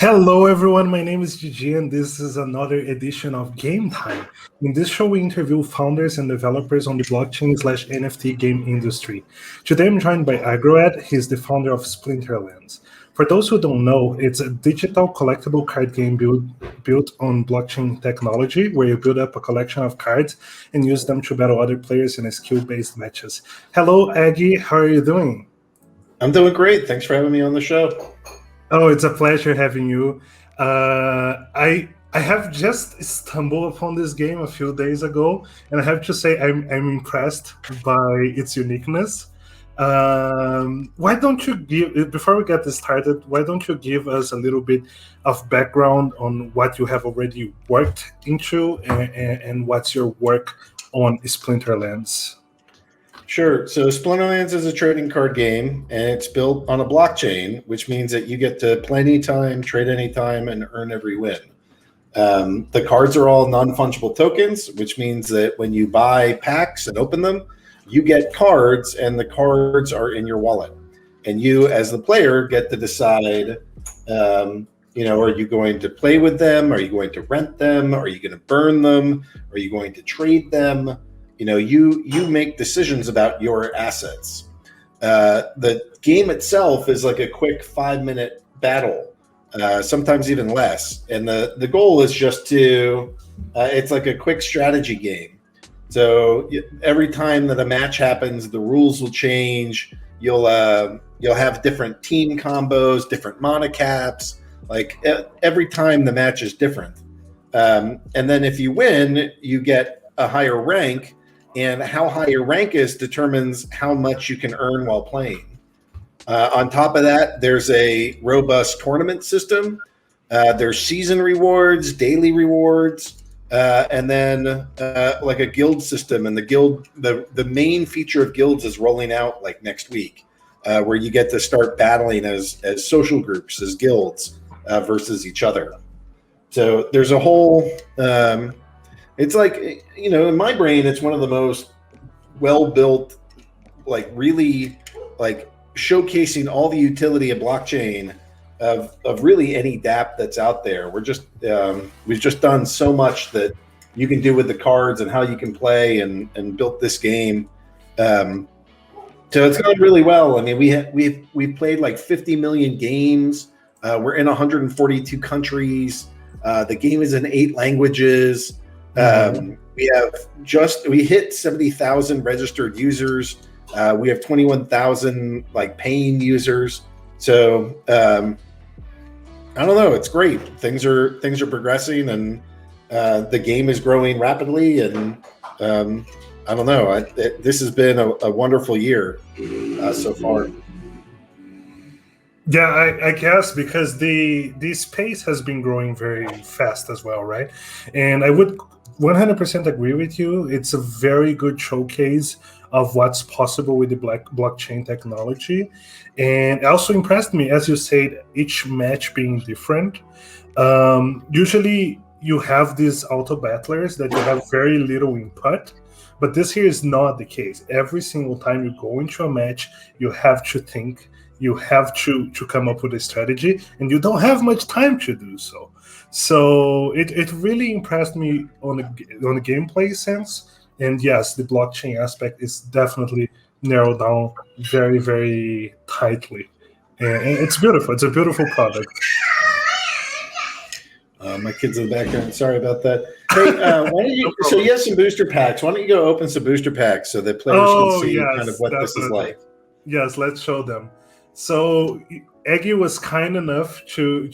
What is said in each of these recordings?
Hello, everyone. My name is GGian. This is another edition of Game Time. In this show, we interview founders and developers on the blockchain/NFT game industry. Today, I'm joined by Agroed. He's the founder of Splinterlands. For those who don't know, it's a digital collectible card game built on blockchain technology, where you build up a collection of cards and use them to battle other players in a skill-based matches. Hello, Aggie. How are you doing? I'm doing great. Thanks for having me on the show. Oh, it's a pleasure having you. I have just stumbled upon this game a few days ago, and I have to say I'm impressed by its uniqueness. Why don't you before we get this started, why don't you give us a little bit of background on what you have already worked into and what's your work on Splinterlands? Sure. So Splinterlands is a trading card game, and it's built on a blockchain, which means that you get to play anytime, trade anytime, and earn every win. The cards are all non-fungible tokens, which means that when you buy packs and open them, you get cards, and the cards are in your wallet. And you, as the player, get to decide, are you going to play with them? Are you going to rent them? Are you going to burn them? Are you going to trade them? You make decisions about your assets. The game itself is like a quick 5-minute battle, sometimes even less. And the goal is just it's like a quick strategy game. So every time that a match happens, the rules will change. You'll have different team combos, different mana caps. Like every time the match is different. And then if you win, you get a higher rank. And how high your rank is determines how much you can earn while playing. On top of that, there's a robust tournament system. There's season rewards, daily rewards, and then like a guild system. And the main feature of guilds is rolling out like next week, where you get to start battling as social groups, as guilds versus each other. So there's a whole... it's like, in my brain, it's one of the most well-built, like really like showcasing all the utility of blockchain of really any dApp that's out there. We've just done so much that you can do with the cards and how you can play and built this game. So it's gone really well. I mean, we've played like 50 million games. We're in 142 countries. The game is in 8 languages. We hit 70,000 registered users. We have 21,000 like paying users. So I don't know. It's great. Things are progressing, and the game is growing rapidly. And I don't know. This has been a wonderful year so far. Yeah, I guess because the space has been growing very fast as well, right? And I would 100% agree with you. It's a very good showcase of what's possible with the blockchain technology. And it also impressed me, as you said, each match being different. Usually you have these auto battlers that you have very little input, but this here is not the case. Every single time you go into a match, you have to think, you have to come up with a strategy, and you don't have much time to do so. So it really impressed me on the gameplay sense. And yes, the blockchain aspect is definitely narrowed down very, very tightly. And it's beautiful. It's a beautiful product. My kids in the background. Sorry about that. Hey, so you have some booster packs. Why don't you go open some booster packs so that players can see kind of what definitely. This is like? Yes, let's show them. So Aggie was kind enough to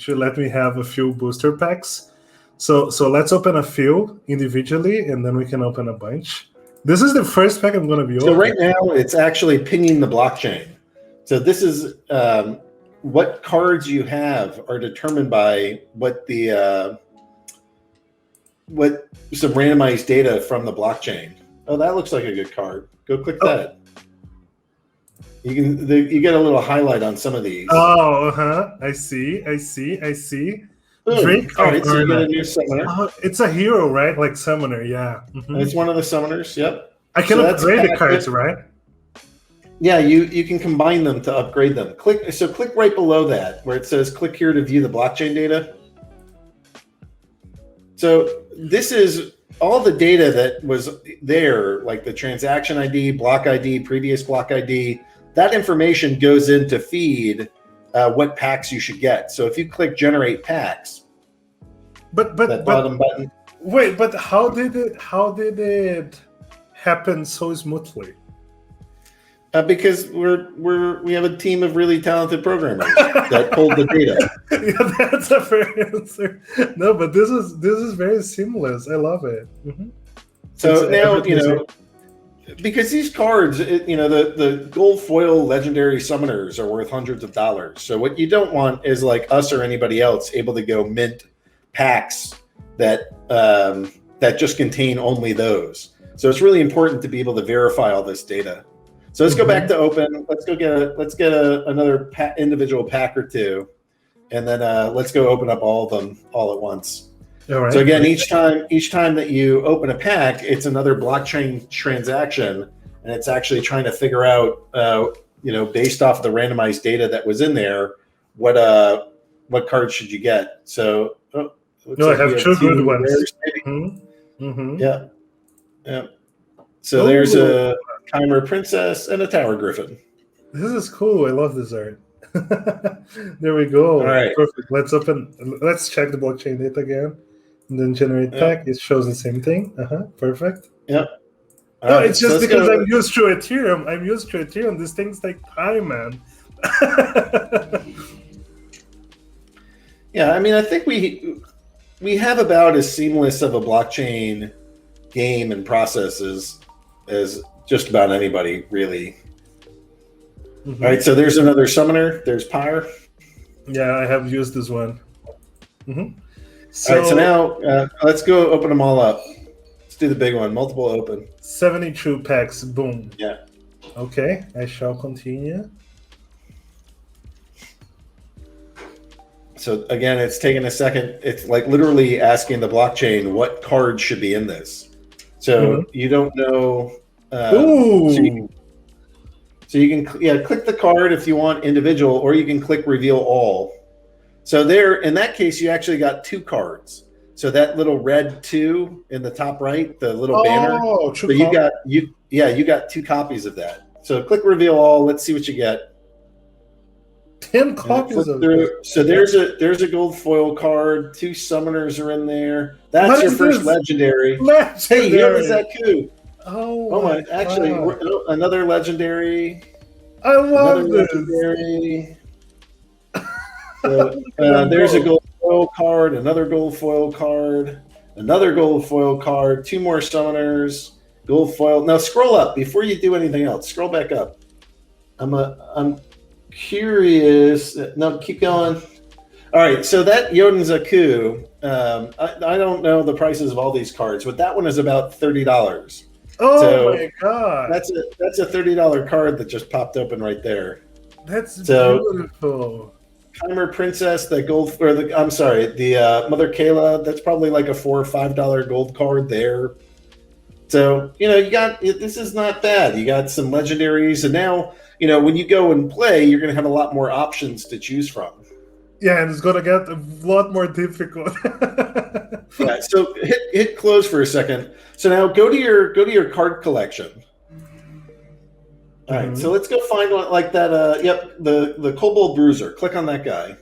let me have a few booster packs. So let's open a few individually, and then we can open a bunch. This is the first pack I'm going to be opening. So right now, it's actually pinging the blockchain. So this is what cards you have are determined by what some randomized data from the blockchain. Oh, that looks like a good card. Go click that. You get a little highlight on some of these. Oh, I see. Drake. All right, so you get a new summoner. It's a hero, right? Like summoner, yeah. It's one of the summoners. Yep. I can upgrade the cards, right? Yeah, you can combine them to upgrade them. Click right below that where it says click here to view the blockchain data. So this is all the data that was there, like the transaction ID, block ID, previous block ID. That information goes in to feed what packs you should get. So if you click generate packs, that bottom button. Wait, but how did it happen so smoothly? Because we have a team of really talented programmers that pulled the data. Yeah, that's a fair answer. No, but this is very seamless. I love it. Mm-hmm. So now because these cards, the gold foil legendary summoners are worth hundreds of dollars. So what you don't want is like us or anybody else able to go mint packs that just contain only those. So it's really important to be able to verify all this data. So let's go back to open. Let's get another individual pack or two, and then let's go open up all of them all at once. All right. So again, each time that you open a pack, it's another blockchain transaction, and it's actually trying to figure out, based off the randomized data that was in there, what card should you get? So I have two good ones. Yeah. So there's a Chimer Princess and a Tower Griffin. This is cool. I love this art. There we go. All right. Perfect. Let's check the blockchain data again. And then generate pack. It shows the same thing. Perfect. Yep. No, it's just because I'm used to Ethereum. These things take time, man. Yeah, I mean, I think we have about as seamless of a blockchain game and processes as just about anybody, really. All right, so there's another summoner. There's Pyre. Yeah, I have used this one. So, all right, so now let's go open them all up. Let's do the big one. Multiple open. 72 packs. Boom. Yeah. Okay, I shall continue. So again, it's taking a second. It's like literally asking the blockchain what card should be in this. So you don't know. So you can click the card if you want individual, or you can click reveal all. So there, in that case, you actually got two cards. So that little red 2 in the top right, the little banner. So you got two copies of that. So click reveal all. Let's see what you get. 10 copies of it. So there's a gold foil card. 2 summoners are in there. That's your first legendary. Hey, Yoda's that coup. Oh my! Actually, another legendary. I love this. Legendary. So, there's a gold foil card. Another gold foil card. Another gold foil card. 2 more summoners. Gold foil. Now scroll up before you do anything else. Scroll back up. I'm curious. No, keep going. All right, so that Yoden's Aku, I don't know the prices of all these cards, but that one is about $30. Oh my god! That's a $30 card that just popped open right there. That's beautiful. Chimer Princess, the Mother Kayla. That's probably like a $4 or $5 gold card there. So you got this is not bad. You got some legendaries, and now when you go and play, you're going to have a lot more options to choose from. Yeah, and it's going to get a lot more difficult. Yeah, so hit close for a second. So now go to your card collection. All right, so let's go find one like that. The Kobold Bruiser. Click on that guy,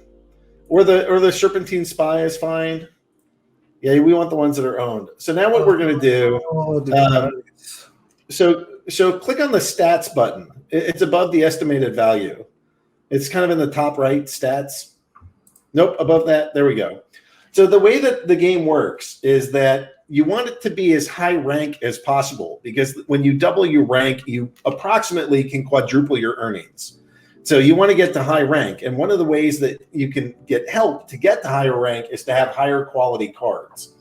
or the Serpentine Spy is fine. Yeah, we want the ones that are owned. So now what we're going to do? So click on the stats button. It's above the estimated value. It's kind of in the top right, stats. Nope, above that. There we go. So the way that the game works is that you want it to be as high rank as possible, because when you double your rank, you approximately can quadruple your earnings. So you want to get to high rank. And one of the ways that you can get help to get to higher rank is to have higher quality cards.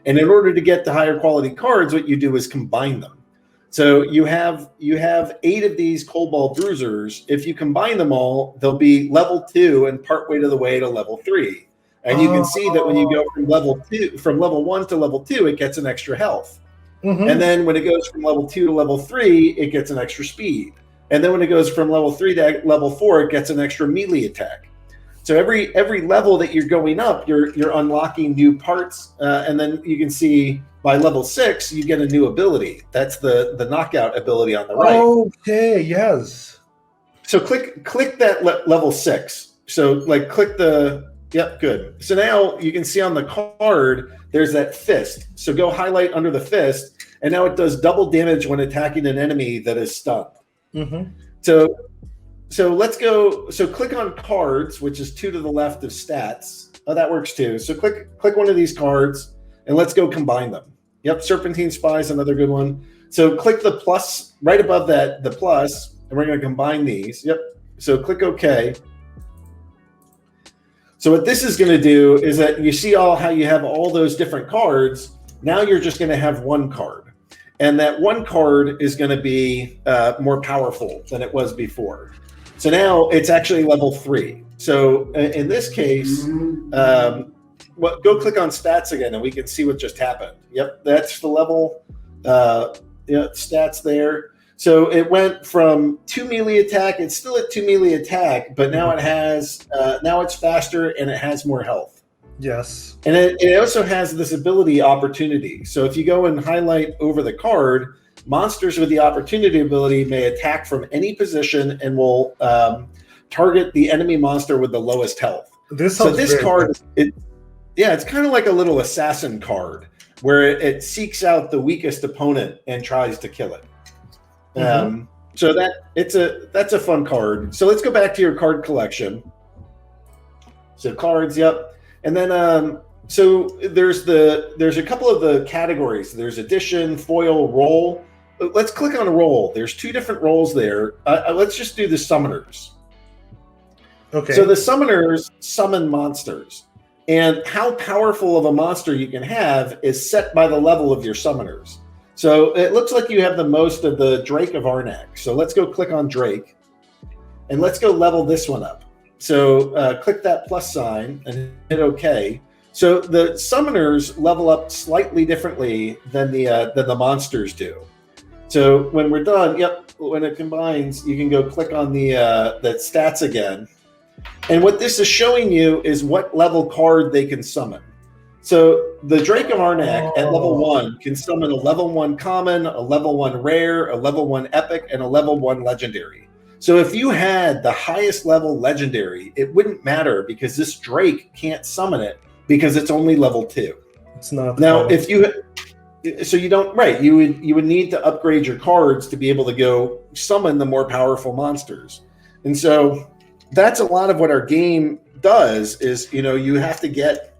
And in order to get to higher quality cards, what you do is combine them. So you have 8 of these Kobold Bruisers. If you combine them all, they'll be level 2 and partway to the way to level 3. And you can see that when you go from level 1 to level 2, it gets an extra health. And then when it goes from level 2 to level 3, it gets an extra speed. And then when it goes from level 3 to level 4, it gets an extra melee attack. So every level that you're going up, you're unlocking new parts, and then you can see by level 6 you get a new ability. That's the knockout ability on the right. Okay, yes. So click that level 6. So like click the yep, good. So now you can see on the card there's that fist. So go highlight under the fist, and now it does double damage when attacking an enemy that is stunned. Mm-hmm. So let's go. So click on cards, which is 2 to the left of stats. Oh, that works too. So click one of these cards, and let's go combine them. Yep, Serpentine Spy is another good one. So click the plus right above that, the plus, and we're going to combine these. Yep. So click OK. So what this is going to do is that you see how you have all those different cards. Now you're just going to have one card. And that one card is going to be more powerful than it was before. So now it's actually level 3. So in this case, go click on stats again, and we can see what just happened. Yep, that's the level stats there. So it went from 2 melee attack. It's still at 2 melee attack, but now it has now it's faster and it has more health. Yes. And it also has this ability opportunity. So if you go and highlight over the card, monsters with the opportunity ability may attack from any position and will target the enemy monster with the lowest health. This card, it's kind of like a little assassin card where it seeks out the weakest opponent and tries to kill it. Mm-hmm. So that's a fun card. So let's go back to your card collection. So cards, yep. And then so there's a couple of the categories. There's edition, foil, roll. Let's click on roll. There's 2 different rolls there. Let's just do the summoners. Okay. So the summoners summon monsters. And how powerful of a monster you can have is set by the level of your summoners. So it looks like you have the most of the Drake of Arnak. So let's go click on Drake. And let's go level this one up. So click that plus sign and hit OK. So the summoners level up slightly differently than the monsters do. So when we're done, when it combines, you can go click on the stats again. And what this is showing you is what level card they can summon. So the Drake of Arnak at level 1 can summon a level 1 common, a level 1 rare, a level 1 epic, and a level 1 legendary. So if you had the highest level legendary, it wouldn't matter because this Drake can't summon it because it's only level 2. It's not. Now, if you don't, right, you would need to upgrade your cards to be able to go summon the more powerful monsters. And so that's a lot of what our game does is, you have to get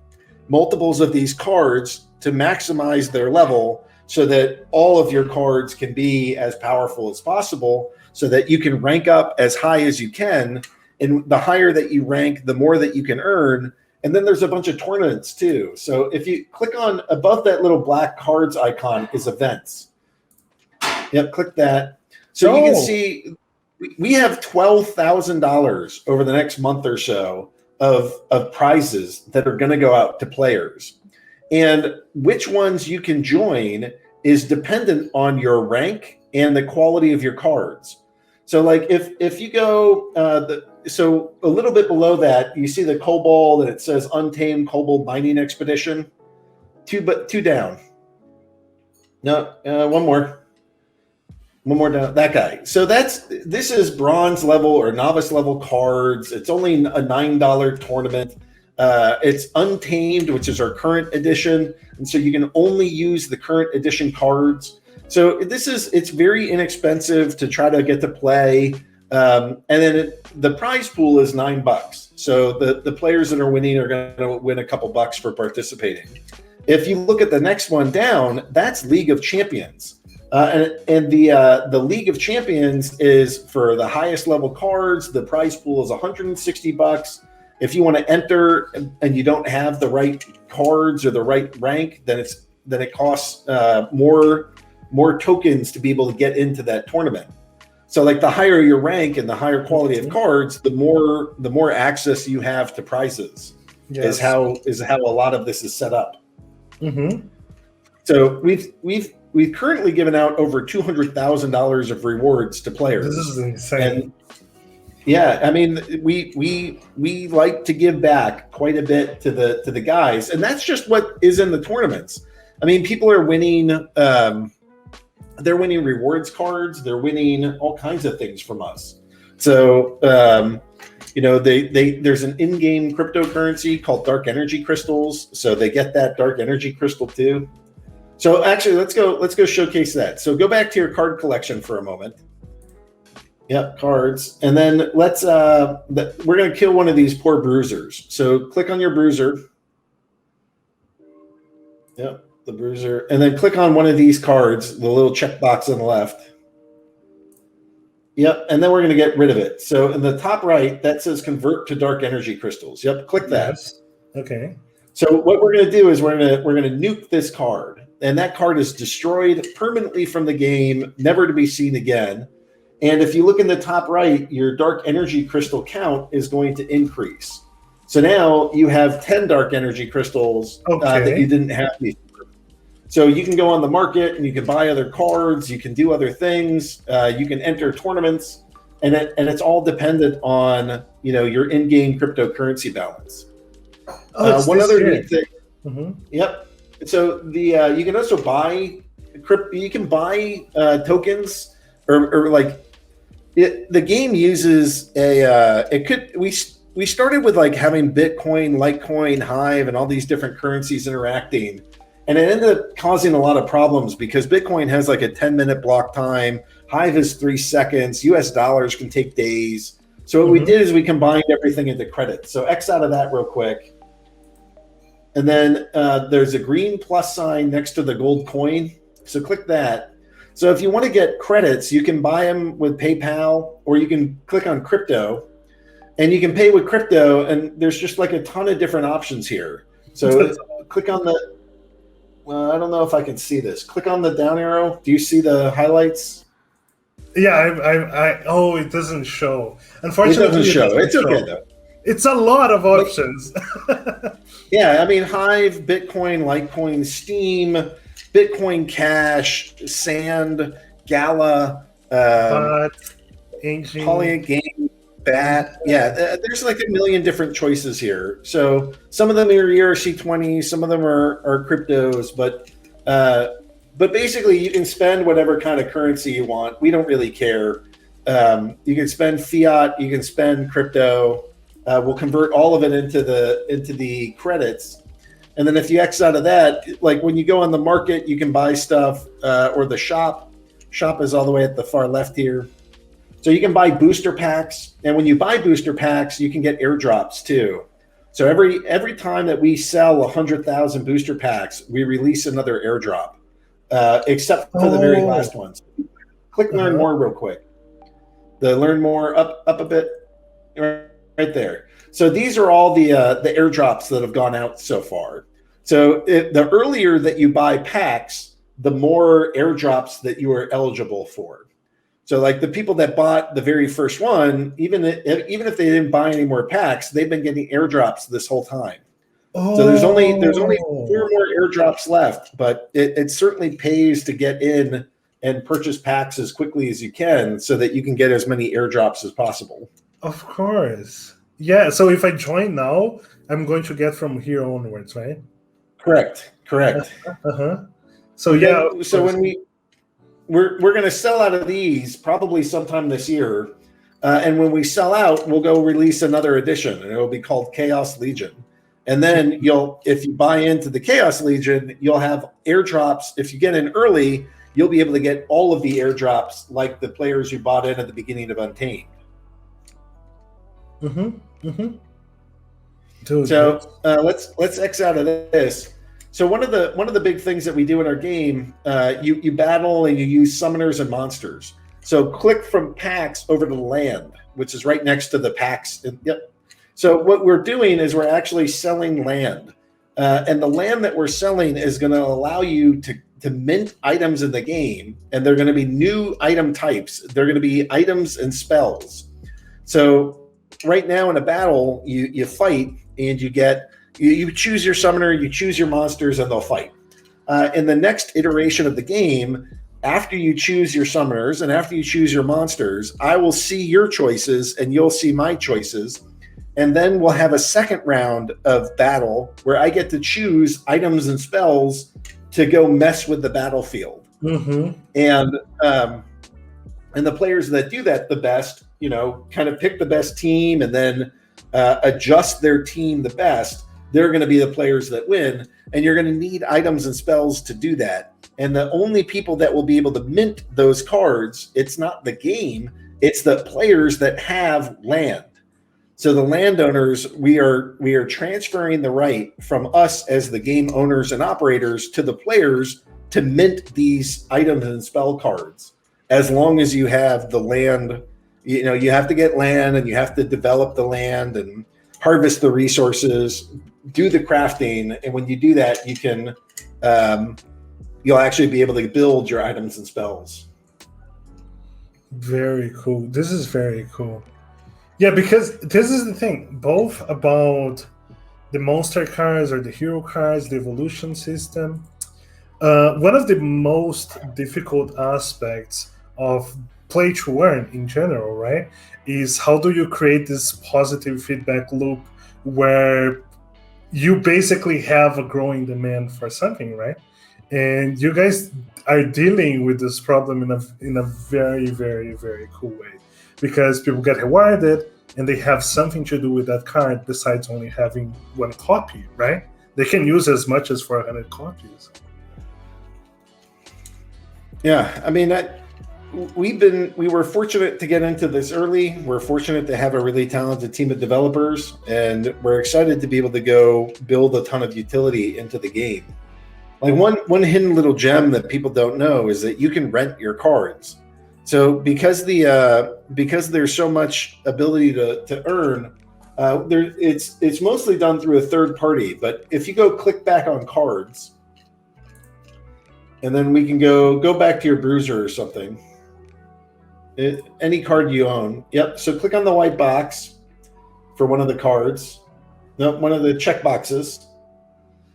multiples of these cards to maximize their level so that all of your cards can be as powerful as possible so that you can rank up as high as you can. And the higher that you rank, the more that you can earn. And then there's a bunch of tournaments too. So if you click on above that little black cards icon is events. Yep, click that. So you can see we have $12,000 over the next month or so of prizes that are going to go out to players. And which ones you can join is dependent on your rank and the quality of your cards. So like if you go so a little bit below that, you see the kobold and it says Untamed Kobold Mining Expedition. Two down. No, one more down. That guy. So this is bronze level or novice level cards. It's only a $9 tournament. It's Untamed, which is our current edition, and so you can only use the current edition cards. So it's very inexpensive to try to get to play. And then the prize pool is $9. So the players that are winning are going to win a couple bucks for participating. If you look at the next one down, that's League of Champions. And the League of Champions is for the highest level cards. The prize pool is $160. If you want to enter and you don't have the right cards or the right rank, then it costs more tokens to be able to get into that tournament. So like the higher your rank and the higher quality of cards, the more access you have to prizes. Yes. is how a lot of this is set up. Mm-hmm. So we've we've currently given out over $200,000 of rewards to players. This is insane. And yeah, I mean, we like to give back quite a bit to the guys, and that's just what is in the tournaments. I mean, people are winning. They're winning rewards cards. They're winning all kinds of things from us. So, there's an in-game cryptocurrency called Dark Energy Crystals. So they get that Dark Energy Crystal too. So actually, let's go showcase that. So go back to your card collection for a moment. Yep, cards, and then let's. We're gonna kill one of these poor bruisers. So click on your bruiser. Yep, the bruiser, and then click on one of these cards, the little checkbox on the left. Yep, and then we're gonna get rid of it. So in the top right, that says convert to dark energy crystals. Yep, click that. Yes. Okay. So what we're gonna do is we're gonna nuke this card, and that card is destroyed permanently from the game, never to be seen again. And if you look in the top right, your dark energy crystal count is going to increase. So now you have 10 dark energy crystals that you didn't have before. So you can go on the market and you can buy other cards. You can do other things. You can enter tournaments, and it's all dependent on your in-game cryptocurrency balance. One other neat thing. Mm-hmm. Yep. So you can also buy tokens or like. The game uses we started with like having Bitcoin, Litecoin, Hive, and all these different currencies interacting, and it ended up causing a lot of problems because Bitcoin has like a 10-minute block time, Hive is 3 seconds, US dollars can take days. So what we did is we combined everything into credits. So X out of that real quick, and then there's a green plus sign next to the gold coin. So click that. So if you want to get credits, you can buy them with PayPal, or you can click on crypto, and you can pay with crypto. And there's just like a ton of different options here. So click on the. Well, I don't know if I can see this. Click on the down arrow. Do you see the highlights? Yeah, oh, it doesn't show. Unfortunately, it doesn't show. It's okay though. It's a lot of options. Yeah, I mean, Hive, Bitcoin, Litecoin, Steam, Bitcoin Cash, Sand, Gala, Polyant Game, Bat. Yeah, there's like a million different choices here. So some of them are ERC20, some of them are cryptos, but basically you can spend whatever kind of currency you want. We don't really care. You can spend fiat, you can spend crypto. We'll convert all of it into the credits. And then if you X out of that, like when you go on the market, you can buy stuff, or the shop. Shop is all the way at the far left here. So you can buy booster packs. And when you buy booster packs, you can get airdrops too. So every time that we sell 100,000 booster packs, we release another airdrop, except for the very last ones. Click Learn More real quick. The Learn More up a bit, right there. So these are all the airdrops that have gone out so far. So the earlier that you buy packs, the more airdrops that you are eligible for. So like the people that bought the very first one, even if they didn't buy any more packs, they've been getting airdrops this whole time. So there's only 4 more airdrops left, but it certainly pays to get in and purchase packs as quickly as you can so that you can get as many airdrops as possible. Of course. Yeah, so if I join now, I'm going to get from here onwards, right? Correct. So yeah. So when we're going to sell out of these probably sometime this year, and when we sell out, we'll go release another edition, and it'll be called Chaos Legion. And then if you buy into the Chaos Legion, you'll have airdrops. If you get in early, you'll be able to get all of the airdrops like the players who bought in at the beginning of Untamed. So let's X out of this. So one of the big things that we do in our game, you battle and you use summoners and monsters. So click from packs over to land, which is right next to the packs. Yep. So what we're doing is we're actually selling land, and the land that we're selling is going to allow you to mint items in the game, and they're going to be new item types. They're going to be items and spells. So right now in a battle, you fight and you choose your summoner, you choose your monsters, and they'll fight. in the next iteration of the game, after you choose your summoners and after you choose your monsters, I will see your choices and you'll see my choices. And then we'll have a second round of battle where I get to choose items and spells to go mess with the battlefield. And the players that do that the best, kind of pick the best team and then adjust their team the best. They're going to be the players that win. And you're going to need items and spells to do that. And the only people that will be able to mint those cards, it's not the game, it's the players that have land. So the landowners, we are transferring the right from us as the game owners and operators to the players to mint these items and spell cards. As long as you have the land, you have to get land and you have to develop the land and harvest the resources, do the crafting. And when you do that, you can, you'll actually be able to build your items and spells. Very cool. This is very cool. Yeah, because this is the thing, both about the monster cards or the hero cards, the evolution system. One of the most difficult aspects of play to earn in general, right, is how do you create this positive feedback loop where you basically have a growing demand for something, right? And you guys are dealing with this problem in a very, very, very cool way, because people get rewarded and they have something to do with that card besides only having one copy, right? They can use as much as 400 copies. Yeah, I mean, we were fortunate to get into this early. We're fortunate to have a really talented team of developers, and we're excited to be able to go build a ton of utility into the game. Like one hidden little gem that people don't know is that you can rent your cards. So because there's so much ability to earn, it's mostly done through a third party. But if you go click back on cards, and then we can go back to your bruiser or something. Any card you own. Yep. So click on the white box for one of the cards. No, one of the check boxes.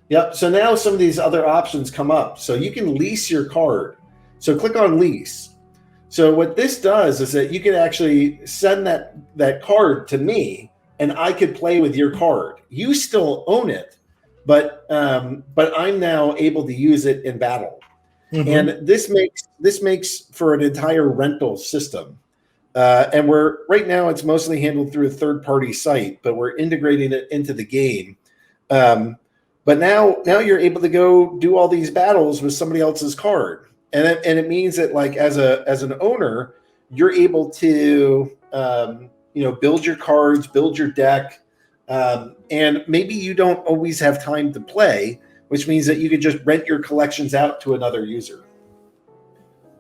Yep. So now some of these other options come up. So you can lease your card. So click on lease. So what this does is that you can actually send that card to me, and I could play with your card. You still own it, but I'm now able to use it in battle. And this makes for an entire rental system. And right now it's mostly handled through a third-party site, but we're integrating it into the game. But now you're able to go do all these battles with somebody else's card. And it means that, like, as an owner, you're able to build your cards, build your deck, and maybe you don't always have time to play, which means that you could just rent your collections out to another user.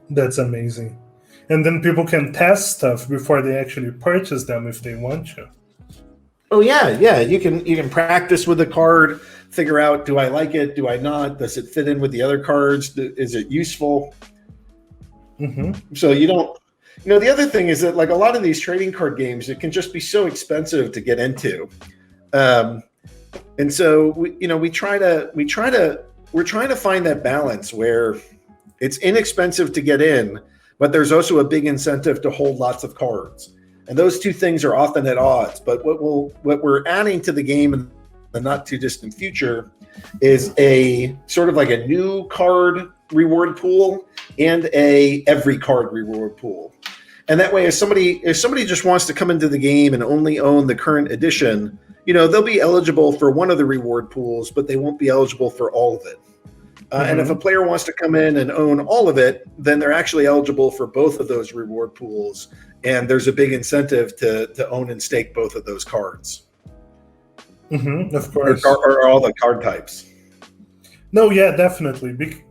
That's amazing. And then people can test stuff before they actually purchase them if they want to. Oh yeah. You can practice with the card, figure out, do I like it? Do I not? Does it fit in with the other cards? Is it useful? So you don't. The other thing is that, like, a lot of these trading card games, it can just be so expensive to get into. And so we're trying to find that balance where it's inexpensive to get in, but there's also a big incentive to hold lots of cards. And those two things are often at odds. But what we're adding to the game in the not too distant future is a sort of like a new card reward pool and a every card reward pool. And that way, if somebody just wants to come into the game and only own the current edition, they'll be eligible for one of the reward pools, but they won't be eligible for all of it. And if a player wants to come in and own all of it, then they're actually eligible for both of those reward pools. And there's a big incentive to own and stake both of those cards. Of course. Or all the card types. No, yeah, definitely.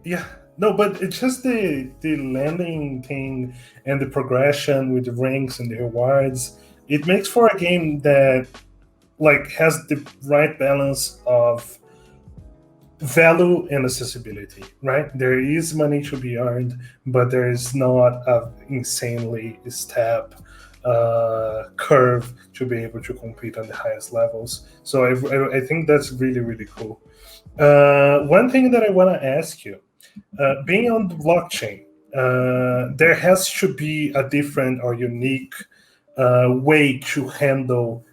No, but it's just the landing thing and the progression with the ranks and the rewards. It makes for a game that, like, has the right balance of value and accessibility, right? There is money to be earned, but there is not an insanely steep curve to be able to compete on the highest levels. So I think that's really, really cool. One thing that I want to ask you, being on the blockchain, there has to be a different or unique way to handle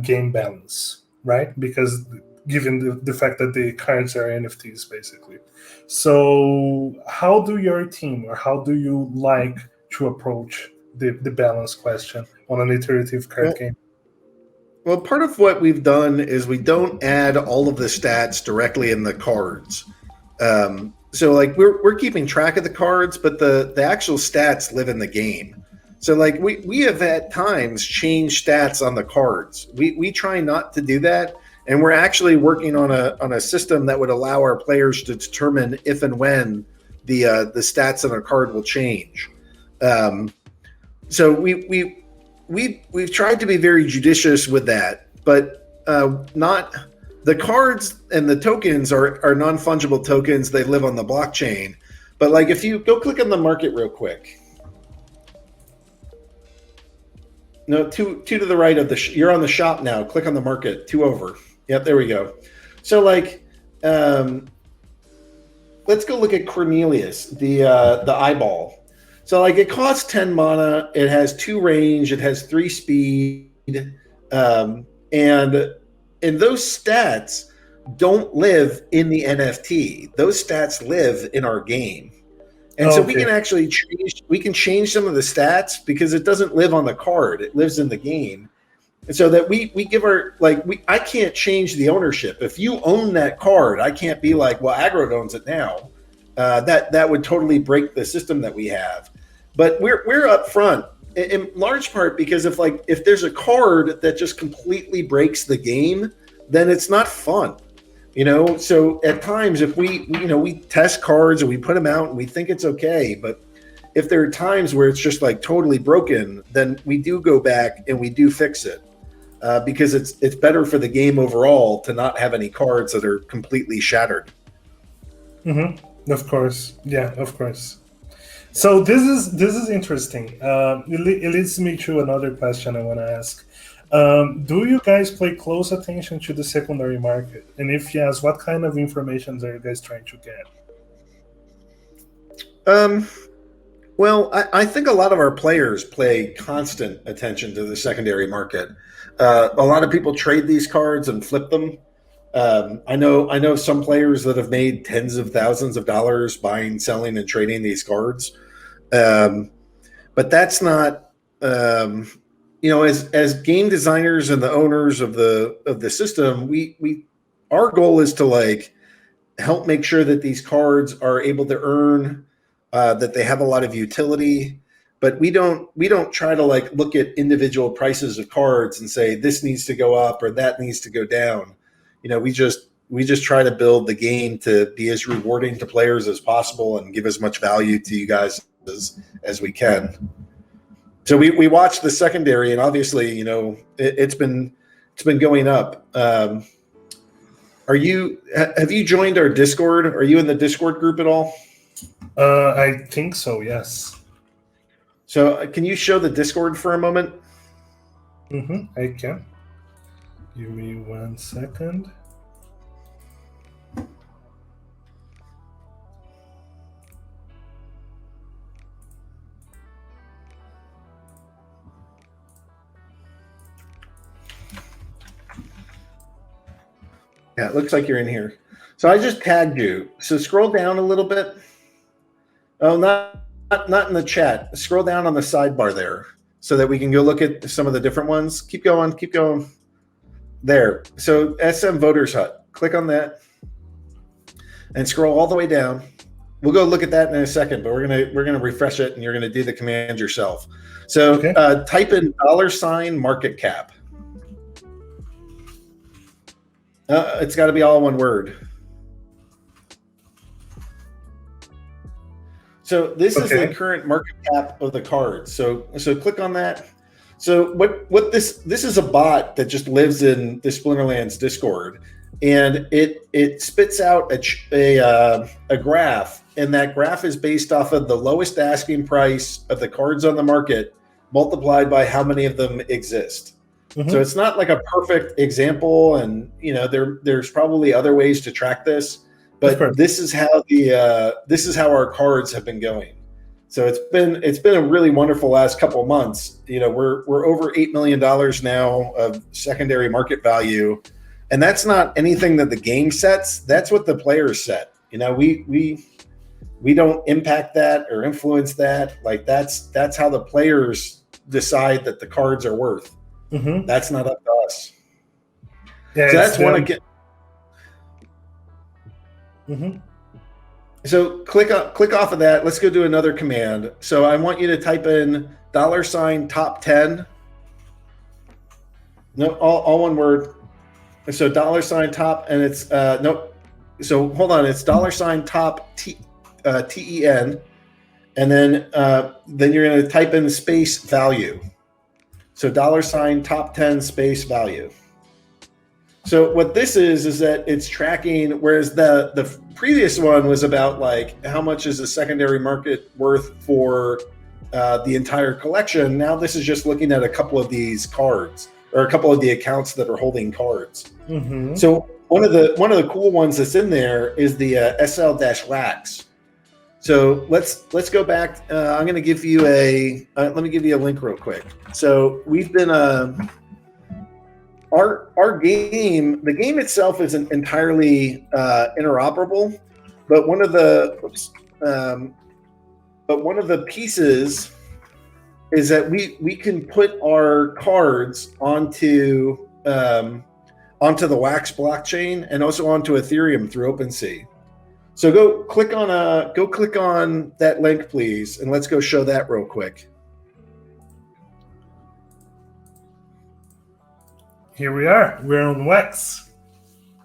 game balance, right? Because given the fact that the cards are NFTs, basically. So how do your team, or how do you like to approach the balance question on an iterative card game? Well, part of what we've done is we don't add all of the stats directly in the cards. So like we're keeping track of the cards, but the actual stats live in the game. So like we have at times changed stats on the cards. We try not to do that, and we're actually working on a system that would allow our players to determine if and when the stats on a card will change. So we've tried to be very judicious with that, but not the cards and the tokens are non-fungible tokens. They live on the blockchain. But like if you go click on the market real quick. No, two to the right of you're on the shop now. Click on the market, 2 over. Yep, there we go. So like, let's go look at Cornelius, the eyeball. So like it costs 10 mana, it has 2 range, it has 3 speed, and those stats don't live in the NFT. Those stats live in our game. And so we can actually change some of the stats because it doesn't live on the card. It lives in the game. And so that we give I can't change the ownership. If you own that card, I can't be like, well, Aggro owns it now. That would totally break the system that we have. But we're up front in large part because if there's a card that just completely breaks the game, then it's not fun. So at times if we test cards and we put them out and we think it's okay, but if there are times where it's just like totally broken, then we do go back and we do fix it because it's better for the game overall to not have any cards that are completely shattered. Mm-hmm. Of course. Yeah, of course. So this is interesting. It leads me to another question I want to ask. Do you guys pay close attention to the secondary market? And if yes, what kind of information are you guys trying to get? Well, I think a lot of our players pay constant attention to the secondary market. A lot of people trade these cards and flip them. I know some players that have made tens of thousands of dollars buying, selling, and trading these cards. But that's not as game designers and the owners of the system, our goal is to help make sure that these cards are able to earn, that they have a lot of utility, but we don't try to look at individual prices of cards and say this needs to go up or that needs to go down. We just try to build the game to be as rewarding to players as possible and give as much value to you guys as we can. So we watched the secondary, and obviously, it's been going up. Have you joined our Discord? Are you in the Discord group at all? I think so. Yes. So can you show the Discord for a moment? Mm-hmm. I can. Give me 1 second. Yeah, it looks like you're in here. So I just tagged you. So scroll down a little bit. Oh, not in the chat. Scroll down on the sidebar there so that we can go look at some of the different ones. Keep going. There. So SM Voters Hut. Click on that and scroll all the way down. We'll go look at that in a second, but we're gonna refresh it and you're gonna do the command yourself. So type in $ market cap. It's got to be all one word. So this is the current market cap of the cards. So click on that. So what this is a bot that just lives in the Splinterlands Discord, and it spits out a graph, and that graph is based off of the lowest asking price of the cards on the market multiplied by how many of them exist. So it's not like a perfect example, and there's probably other ways to track this, but this is how our cards have been going. So it's been a really wonderful last couple of months. We're over $8 million now of secondary market value, and that's not anything that the game sets. That's what the players set. We don't impact that or influence that. Like that's how the players decide that the cards are worth. That's not up to us. Yeah, so that's one again. So click off of that. Let's go do another command. So I want you to type in $top 10. No, all one word. So $top, and it's nope. So hold on, it's $top TEN, and then you're going to type in space value. So $top 10 space value. So what this is that it's tracking, whereas the previous one was about like how much is the secondary market worth for the entire collection. Now this is just looking at a couple of these cards or a couple of the accounts that are holding cards. So one of the cool ones that's in there is the SL-Wax. So let's go back. I'm going to give you let me give you a link real quick. So we've been our game. The game itself isn't entirely interoperable, but one of the pieces is that we can put our cards onto the Wax blockchain and also onto Ethereum through OpenSea. So go click on that link, please, and let's go show that real quick. Here we are. We're on Wax.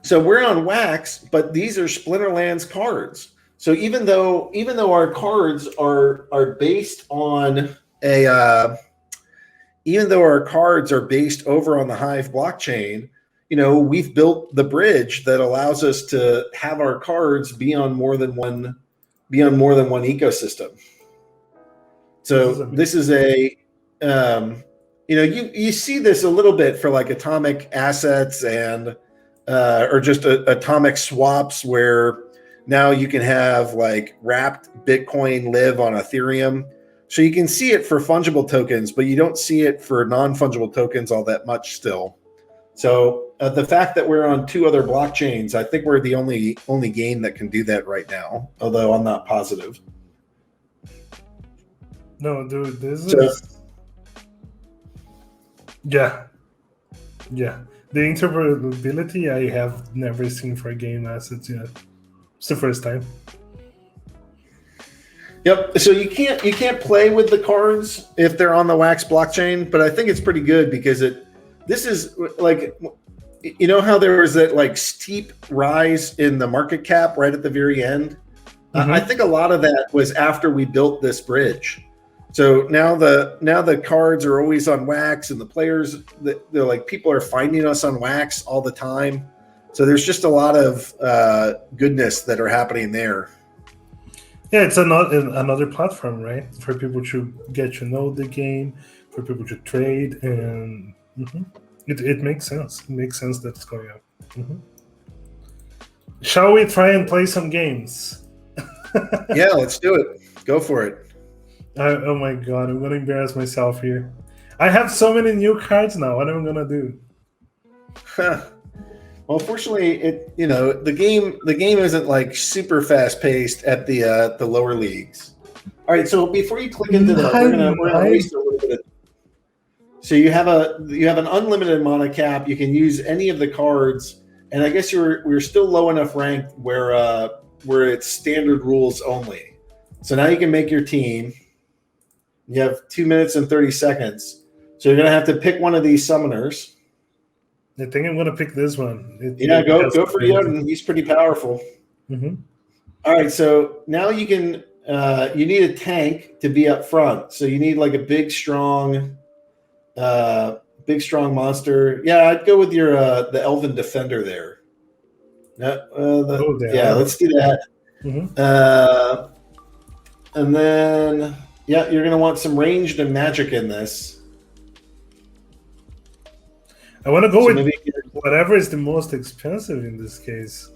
So we're on Wax, but these are Splinterlands cards. So even though our cards are based on over on the Hive blockchain, we've built the bridge that allows us to have our cards be on more than one ecosystem. So this is you see this a little bit for like atomic assets and or just atomic swaps, where now you can have like wrapped Bitcoin live on Ethereum. So you can see it for fungible tokens, but you don't see it for non-fungible tokens all that much still. So the fact that we're on two other blockchains, I think we're the only game that can do that right now, although I'm not positive. No, dude, this is... Yeah. The interoperability I have never seen for game assets yet. It's the first time. Yep. So you can't play with the cards if they're on the Wax blockchain, but I think it's pretty good because this is like, how there was that like steep rise in the market cap right at the very end. I think a lot of that was after we built this bridge. So now the cards are always on Wax, and the players, they're like, people are finding us on Wax all the time. So there's just a lot of goodness that are happening there. Yeah, it's another platform, right? For people to get to know the game, for people to trade, and it makes sense. It makes sense that it's going up. Shall we try and play some games? Yeah, let's do it. Go for it. Oh my god, I'm gonna embarrass myself here. I have so many new cards now. What am I gonna do? Well, fortunately, the game isn't like super fast paced at the lower leagues. All right, so before you click into that, we're gonna waste a little bit of. So you have an unlimited mana cap. You can use any of the cards, and I guess we're still low enough ranked where it's standard rules only. So now you can make your team. You have 2 minutes and 30 seconds. So you're gonna have to pick one of these summoners. I think I'm gonna pick this one. Go for Gian. He's pretty powerful. All right, so now you can. You need a tank to be up front. So you need like a big strong monster. Yeah, I'd go with your the Elven Defender there. Let's do that. And then Yeah, you're going to want some ranged and magic in this. I want to go with whatever is the most expensive in this case.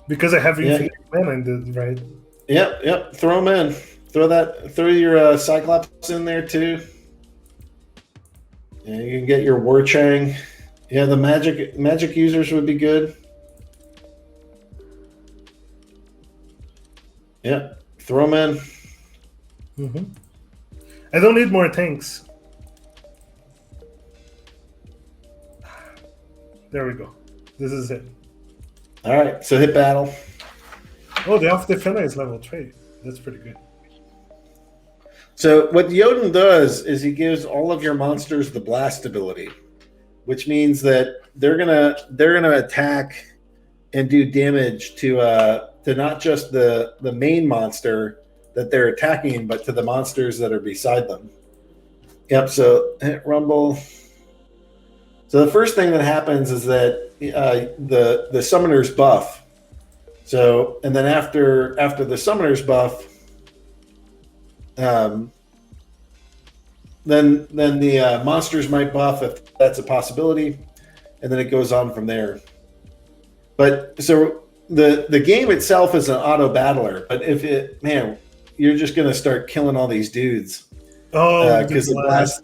Because I have infinite mana in this, right? Yep. Throw them in. Throw your Cyclops in there too. Yeah, you can get your Warchang. Yeah, the magic users would be good. Yeah, throw them in. I don't need more tanks. There we go. This is it. All right, so hit battle. Oh, the Elf Defender is level 3. That's pretty good. So what Jotun does is he gives all of your monsters the blast ability, which means that they're gonna attack and do damage to not just the main monster that they're attacking, but to the monsters that are beside them. Yep. So hit Rumble. So the first thing that happens is that the summoner's buff. So and then after the summoner's buff. Then the monsters might buff if that's a possibility, and then it goes on from there. But so the game itself is an auto battler, but you're just gonna start killing all these dudes. Oh, because the blast,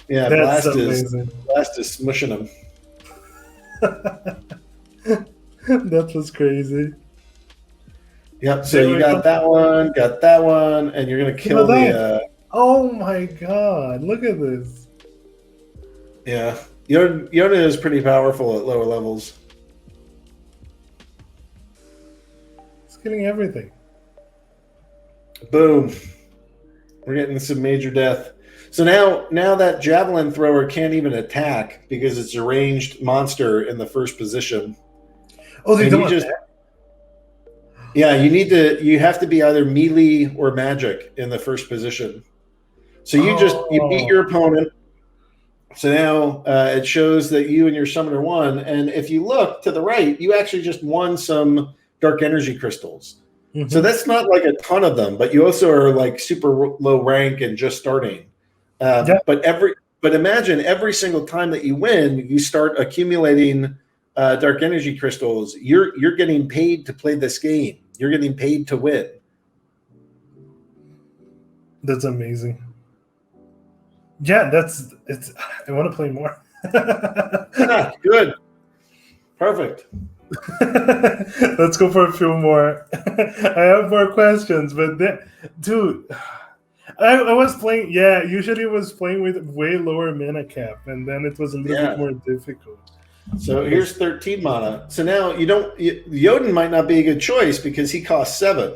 blast is smushing them. That was crazy. Yep. So you got that one, and you're gonna kill the. Oh my god! Look at this. Yeah, Yoda is pretty powerful at lower levels. It's killing everything. Boom. We're getting some major death. So now that javelin thrower can't even attack because it's a ranged monster in the first position. Oh, they don't attack? Yeah, you have to be either melee or magic in the first position. So you beat your opponent. So now it shows that you and your summoner won. And if you look to the right, you actually just won some dark energy crystals. Mm-hmm. So that's not like a ton of them, but you also are like super low rank and just starting. But imagine every single time that you win, you start accumulating dark energy crystals. You're getting paid to play this game. You're getting paid to win. That's amazing. Yeah, I want to play more. Yeah, good. Perfect. Let's go for a few more. I have more questions, but dude, I was playing. Yeah, usually was playing with way lower mana cap, and then it was a little bit more difficult. So here's 13 mana. So now Jotun might not be a good choice because he costs 7.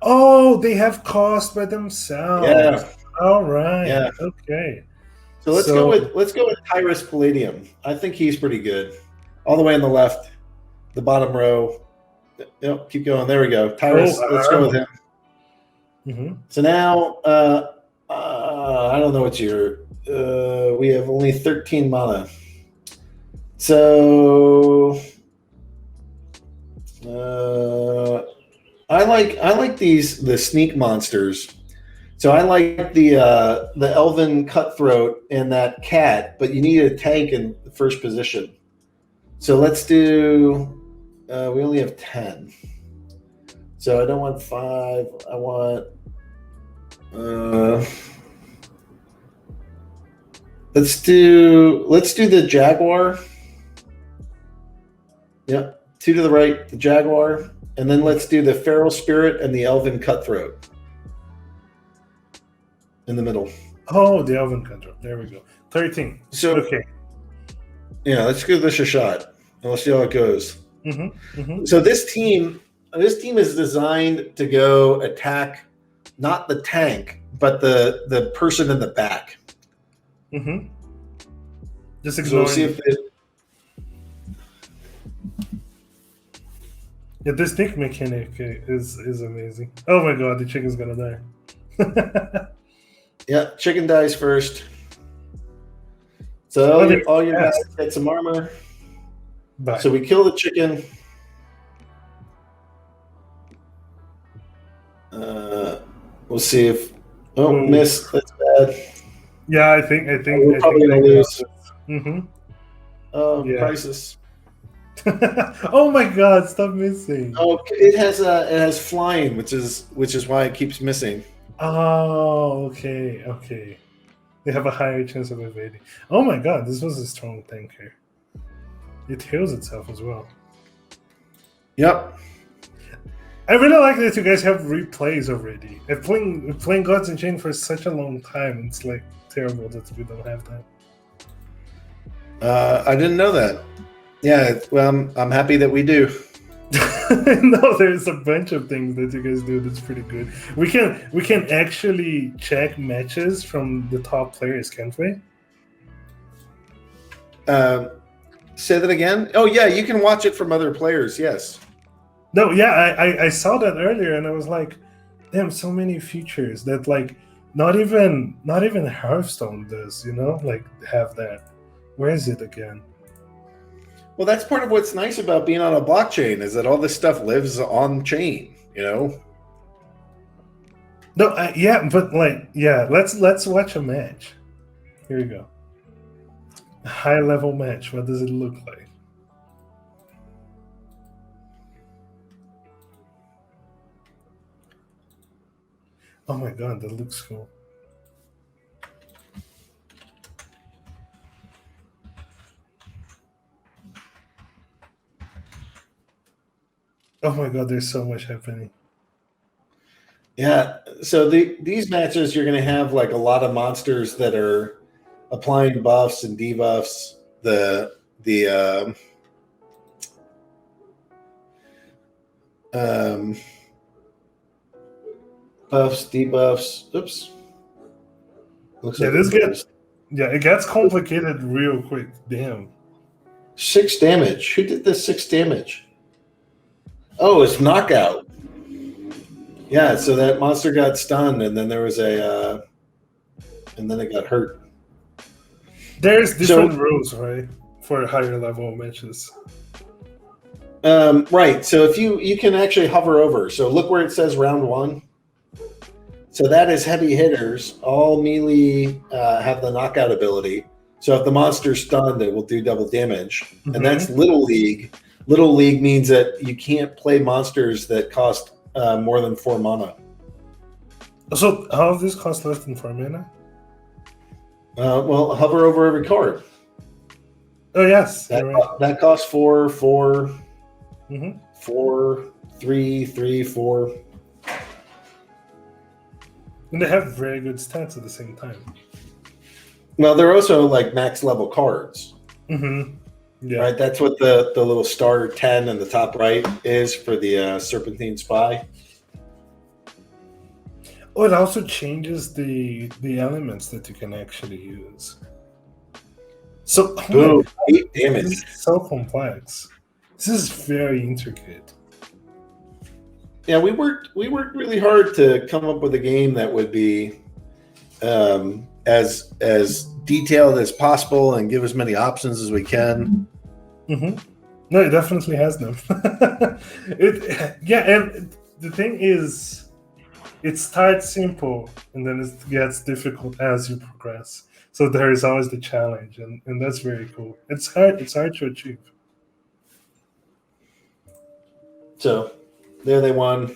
Oh, they have cost by themselves. Yeah. All right. Yeah. Okay. So let's go with Tyrus Palladium. I think he's pretty good. All the way on the left, the bottom row. Yep, keep going. There we go. Tyrus. Let's go with him. Mm-hmm. So now, I don't know what's we have only 13 mana. So I like the sneak monsters. So I like the Elven Cutthroat and that cat, but you need a tank in the first position. So let's do. We only have 10. So I don't want 5. I want. Let's do the Jaguar. Yep, 2 to the right, the Jaguar, and then let's do the Feral Spirit and the Elven Cutthroat in the middle. Oh, the Elven Cutthroat. There we go. 13. So okay. Yeah, let's give this a shot and let's see how it goes. Mm-hmm. Mm-hmm. So this team is designed to go attack not the tank, but the person in the back. Mm-hmm. Just ignoring. So we'll see if yeah, this sneak mechanic is amazing. Oh my god, the chicken's gonna die. Yeah, chicken dies first. So all your guys get some armor. Bye. So we kill the chicken. We'll see if. Oh, Ooh. miss. That's bad. Yeah, I think We're probably gonna lose. Yeah. Crisis. Oh my God! Stop missing. Oh, it has flying, which is why it keeps missing. Oh, okay, okay. They have a higher chance of evading. Oh my God! This was a strong tanker. It heals itself as well. Yep. I really like that you guys have replays already. I've playing Gods Unchained for such a long time. It's like terrible that we don't have that. I didn't know that. Yeah, well, I'm happy that we do. No, there's a bunch of things that you guys do that's pretty good. We can actually check matches from the top players, can't we? Say that again. Oh yeah, you can watch it from other players. Yes. No, yeah, I saw that earlier and I was like, damn, so many features that like not even Hearthstone does, like have that. Where is it again? Well, that's part of what's nice about being on a blockchain is that all this stuff lives on chain. No, yeah, but like, yeah, let's watch a match. Here we go. A high level match. What does it look like? Oh my God, that looks cool. Oh my God, there's so much happening. Yeah, so these matches you're going to have like a lot of monsters that are applying buffs and debuffs. The buffs, debuffs. Oops. Looks Yeah, like it gets complicated real quick. Damn. 6 damage. Who did this 6 damage? Oh, it's knockout. Yeah, so that monster got stunned, and then there was and then it got hurt. There's different rules, right, for higher level matches. Right. So if you can actually hover over. So look where it says round 1. So that is heavy hitters. All melee have the knockout ability. So if the monster's stunned, it will do double damage. Mm-hmm. And that's Little League. Little League means that you can't play monsters that cost more than 4 mana. So how does this cost less than 4 mana? Well, hover over every card. Oh yes, that costs 4, 4, mm-hmm. 4, 3, 3, 4. And they have very good stats at the same time. Well, they're also like max level cards. Mm-hmm. Yeah. Right. That's what the little star 10 in the top right is for the Serpentine Spy. Oh, it also changes the elements that you can actually use. So, boom, 8 damage. This is so complex. This is very intricate. Yeah, we worked really hard to come up with a game that would be as detailed as possible and give as many options as we can. Mm-hmm. No, it definitely has them. And the thing is, it starts simple and then it gets difficult as you progress. So there is always the challenge, and that's very cool. It's hard to achieve. So there they won.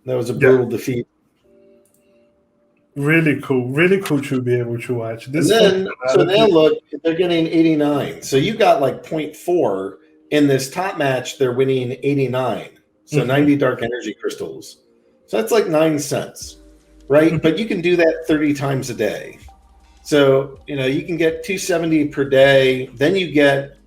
That was a brutal defeat. Really cool to be able to watch this. So now look, they're getting 89. So you got like 0.4 in this top match. They're winning 89. So 90 dark energy crystals. So that's like 9 cents, right? But you can do that 30 times a day. So you can get 270 per day. Then you get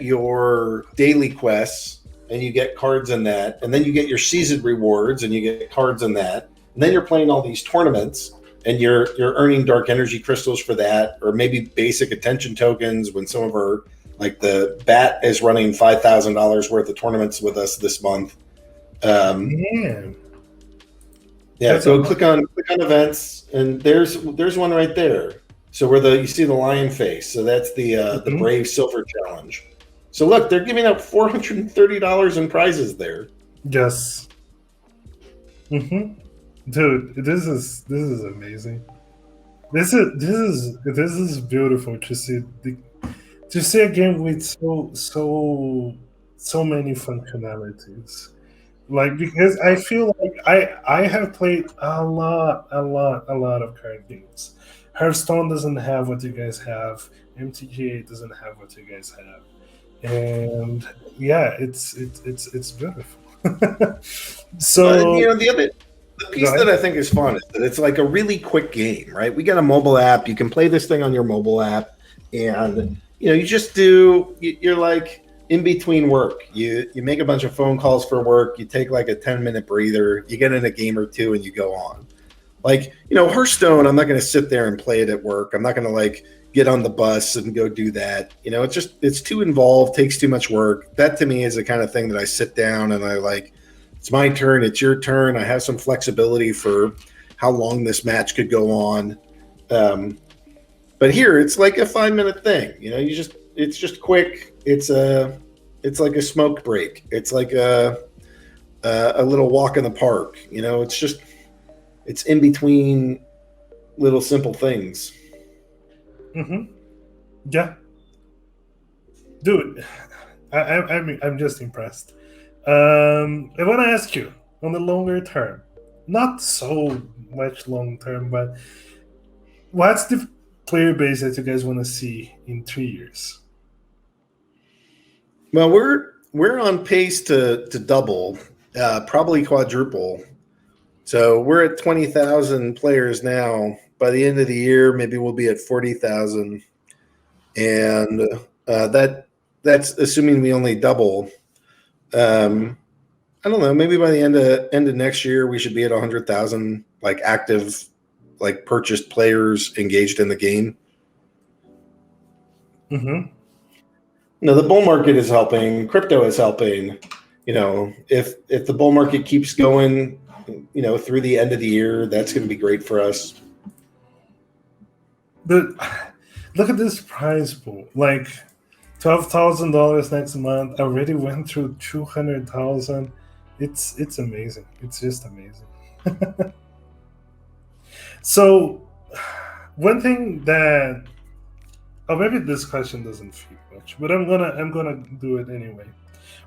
your daily quests. And you get cards in that, and then you get your season rewards, and you get cards in that, and then you're playing all these tournaments, and you're earning dark energy crystals for that, or maybe basic attention tokens. When some of our, like the Bat is running $5,000 worth of tournaments with us this month. Yeah. So click on events, and there's one right there. So where you see the lion face, so that's the Brave Silver Challenge. So look, they're giving out $430 in prizes there. Yes. Hmm. Dude, this is amazing. This is beautiful to see to see a game with so many functionalities. Like, because I feel like I have played a lot of card games. Hearthstone doesn't have what you guys have. MTGA doesn't have what you guys have, and yeah, it's beautiful. And, So the go piece that ahead. I think is fun is that it's like a really quick game, right? We got a mobile app. You can play this thing on your mobile app, and you just you're like in between work. You make a bunch of phone calls for work. You take like a 10-minute breather. You get in a game or two, and you go on. Like, Hearthstone, I'm not going to sit there and play it at work. I'm not going to like get on the bus and go do that. It's too involved, takes too much work. That to me is the kind of thing that I sit down and I like, it's my turn, it's your turn. I have some flexibility for how long this match could go on. Um, but here it's like a 5-minute thing. It's just quick. It's like a smoke break. It's like a little walk in the park. It's in between little simple things. Hmm. Yeah, dude, I'm just impressed. I want to ask you on the longer term, not so much long term, but what's the player base that you guys want to see in 3 years? Well, we're on pace to double, probably quadruple. So we're at 20,000 players now. By the end of the year, maybe we'll be at 40,000, and that's assuming we only double. Um, I don't know. Maybe by the end of next year, we should be at 100,000 like active, like purchased players engaged in the game. Hmm. The bull market is helping. Crypto is helping. If the bull market keeps going, through the end of the year, that's going to be great for us. But look at this prize pool, like $12,000 next month. I already went through 200,000. It's amazing. It's just amazing. So one thing that, oh, maybe this question doesn't fit much, but I'm gonna do it anyway.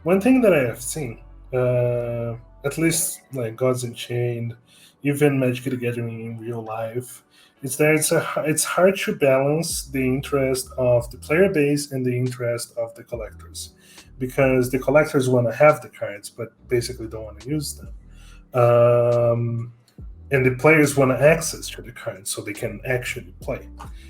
One thing that I have seen, at least like Gods Unchained, even Magic the Gathering in real life, is that it's hard to balance the interest of the player base and the interest of the collectors, because the collectors want to have the cards but basically don't want to use them. And the players want access to the cards so they can actually play.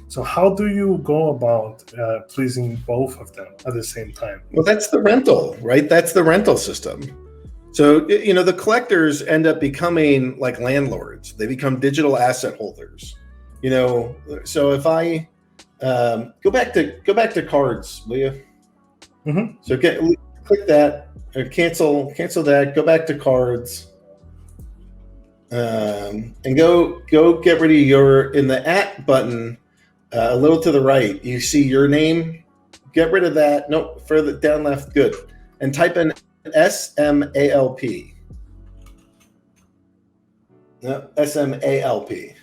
So how do you go about pleasing both of them at the same time? Well, that's the rental, right? That's the rental system. So, the collectors end up becoming like landlords. They become digital asset holders. So if I go back to cards, will you? Mm-hmm. So click that or cancel that. Go back to cards, and go get rid of your in the at button. A little to the right, you see your name. Get rid of that. No, further down left. Good. And type in SMALP. No, SMALP.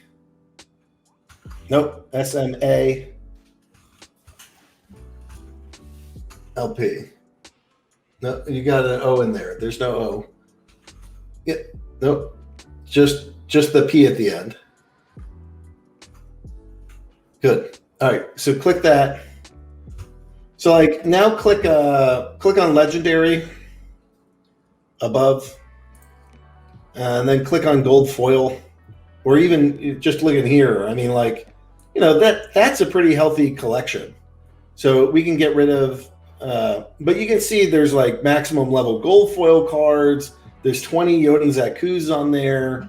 Nope, SMALP. No, you got an O in there. There's no O. Yeah, nope. Just the P at the end. Good. All right. So click that. So like now click on legendary above, and then click on gold foil, or even just look in here. I mean, like, that's a pretty healthy collection. So we can get rid of, but you can see there's like maximum level gold foil cards. There's 20 Jotun Zakus on there,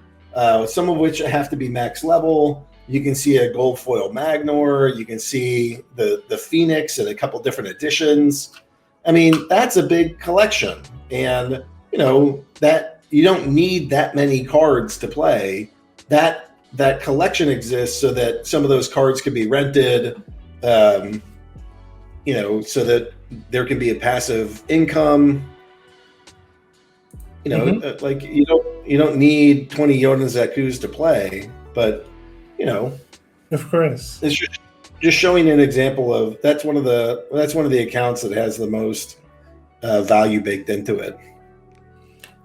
some of which have to be max level. You can see a gold foil Magnor. You can see the Phoenix and a couple different editions. I mean, that's a big collection, and that you don't need that many cards to play. That collection exists so that some of those cards can be rented, so that there can be a passive income. Mm-hmm. Like you need 20 Yonezakus to play, but of course, it's just showing an example of that's one of the accounts that has the most value baked into it.